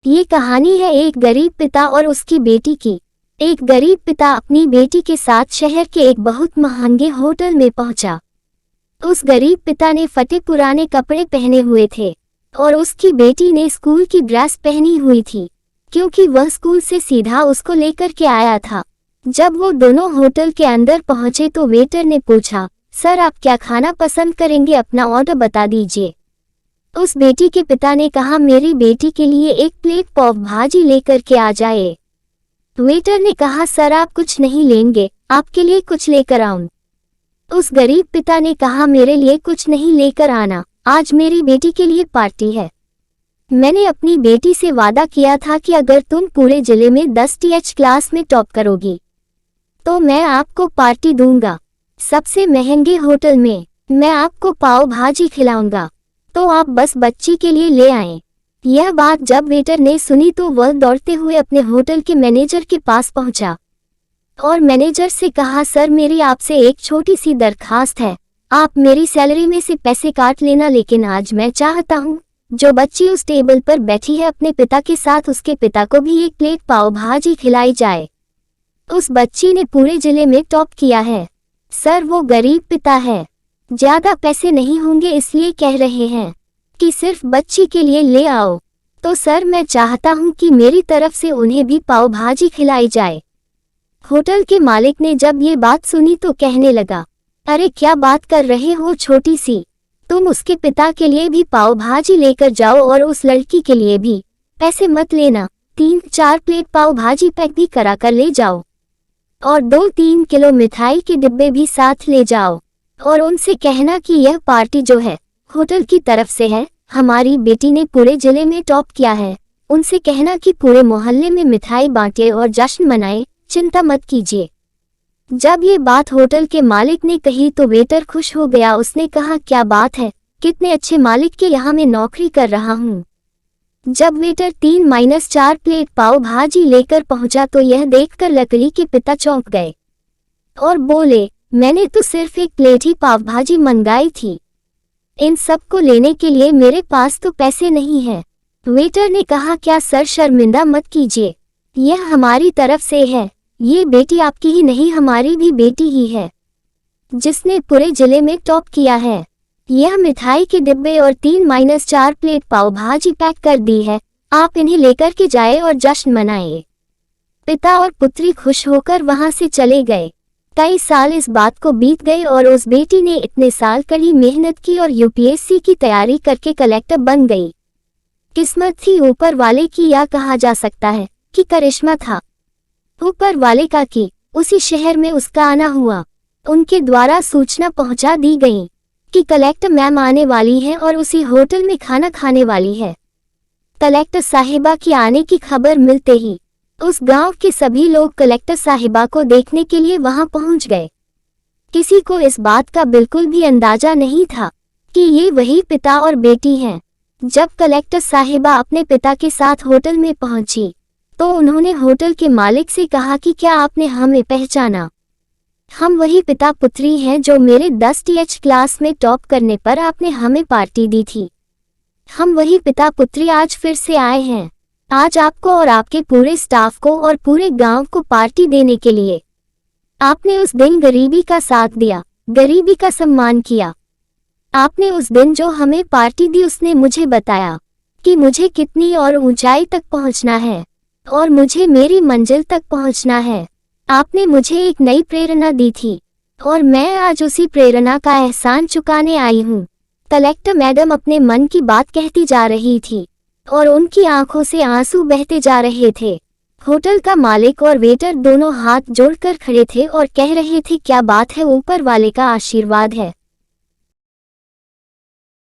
ये कहानी है एक गरीब पिता और उसकी बेटी की। एक गरीब पिता अपनी बेटी के साथ शहर के एक बहुत महंगे होटल में पहुंचा। उस गरीब पिता ने फटे पुराने कपड़े पहने हुए थे और उसकी बेटी ने स्कूल की ड्रेस पहनी हुई थी, क्योंकि वह स्कूल से सीधा उसको लेकर के आया था। जब वो दोनों होटल के अंदर पहुंचे तो वेटर ने पूछा, सर आप क्या खाना पसंद करेंगे, अपना ऑर्डर बता दीजिए। उस बेटी के पिता ने कहा, मेरी बेटी के लिए एक प्लेट पाव भाजी लेकर के आ जाए। वेटर ने कहा, सर आप कुछ नहीं लेंगे, आपके लिए कुछ लेकर आऊं। उस गरीब पिता ने कहा, मेरे लिए कुछ नहीं लेकर आना, आज मेरी बेटी के लिए पार्टी है। मैंने अपनी बेटी से वादा किया था कि अगर तुम पूरे जिले में 10 TH क्लास में टॉप करोगी तो मैं आपको पार्टी दूंगा, सबसे महंगे होटल में मैं आपको पाव भाजी खिलाऊंगा, तो आप बस बच्ची के लिए ले आएं। यह बात जब वेटर ने सुनी तो वह दौड़ते हुए अपने होटल के मैनेजर के पास पहुंचा और मैनेजर से कहा, सर मेरी आपसे एक छोटी सी दरखास्त है, आप मेरी सैलरी में से पैसे काट लेना, लेकिन आज मैं चाहता हूँ जो बच्ची उस टेबल पर बैठी है अपने पिता के साथ, उसके पिता को भी एक प्लेट पाव भाजी खिलाई जाए। उस बच्ची ने पूरे जिले में टॉप किया है। सर वो गरीब पिता है, ज्यादा पैसे नहीं होंगे इसलिए कह रहे हैं कि सिर्फ बच्ची के लिए ले आओ, तो सर मैं चाहता हूं कि मेरी तरफ से उन्हें भी पाव भाजी खिलाई जाए। होटल के मालिक ने जब ये बात सुनी तो कहने लगा, अरे क्या बात कर रहे हो छोटी सी, तुम उसके पिता के लिए भी पाव भाजी लेकर जाओ और उस लड़की के लिए भी, पैसे मत लेना, 3-4 प्लेट पाव भाजी पैक भी करा कर ले जाओ और 2-3 किलो मिठाई के डिब्बे भी साथ ले जाओ और उनसे कहना कि यह पार्टी जो है होटल की तरफ से है, हमारी बेटी ने पूरे जिले में टॉप किया है। उनसे कहना कि पूरे मोहल्ले में मिठाई बांटे और जश्न मनाए, चिंता मत कीजिए। जब ये बात होटल के मालिक ने कही तो वेटर खुश हो गया। उसने कहा, क्या बात है, कितने अच्छे मालिक के यहाँ मैं नौकरी कर रहा हूँ। जब वेटर 3-4 प्लेट पाव भाजी लेकर पहुंचा तो यह देखकर लकड़ी के पिता चौंक गए और बोले, मैंने तो सिर्फ एक प्लेट ही पाव भाजी मंगाई थी, इन सब को लेने के लिए मेरे पास तो पैसे नहीं है। वेटर ने कहा, क्या सर शर्मिंदा मत कीजिए, यह हमारी तरफ से है, ये बेटी आपकी ही नहीं हमारी भी बेटी ही है जिसने पूरे जिले में टॉप किया है। यह मिठाई के डिब्बे और 3-4 प्लेट पाव भाजी पैक कर दी है, आप इन्हें लेकर के जाए और जश्न मनाए। पिता और पुत्री खुश होकर वहां से चले गए। कई साल इस बात को बीत गए और उस बेटी ने इतने साल कड़ी मेहनत की और UPSC की तैयारी करके कलेक्टर बन गई। किस्मत थी ऊपर वाले की, या कहा जा सकता है कि करिश्मा था ऊपर वाले का कि उसी शहर में उसका आना हुआ। उनके द्वारा सूचना पहुंचा दी गई कि कलेक्टर मैम आने वाली है और उसी होटल में खाना खाने वाली है। कलेक्टर साहिबा की आने की खबर मिलते ही उस गांव के सभी लोग कलेक्टर साहिबा को देखने के लिए वहां पहुंच गए। किसी को इस बात का बिल्कुल भी अंदाजा नहीं था कि ये वही पिता और बेटी हैं। जब कलेक्टर साहिबा अपने पिता के साथ होटल में पहुंची तो उन्होंने होटल के मालिक से कहा कि क्या आपने हमें पहचाना, हम वही पिता पुत्री हैं जो मेरे 10 TH क्लास में टॉप करने पर आपने हमें पार्टी दी थी। हम वही पिता पुत्री आज फिर से आए हैं, आज आपको और आपके पूरे स्टाफ को और पूरे गांव को पार्टी देने के लिए। आपने उस दिन गरीबी का साथ दिया, गरीबी का सम्मान किया। आपने उस दिन जो हमें पार्टी दी उसने मुझे बताया कि मुझे कितनी और ऊंचाई तक पहुंचना है और मुझे मेरी मंजिल तक पहुंचना है। आपने मुझे एक नई प्रेरणा दी थी और मैं आज उसी प्रेरणा का एहसान चुकाने आई हूँ। कलेक्टर मैडम अपने मन की बात कहती जा रही थी और उनकी आंखों से आंसू बहते जा रहे थे। होटल का मालिक और वेटर दोनों हाथ जोड़कर खड़े थे और कह रहे थे, क्या बात है, ऊपर वाले का आशीर्वाद है।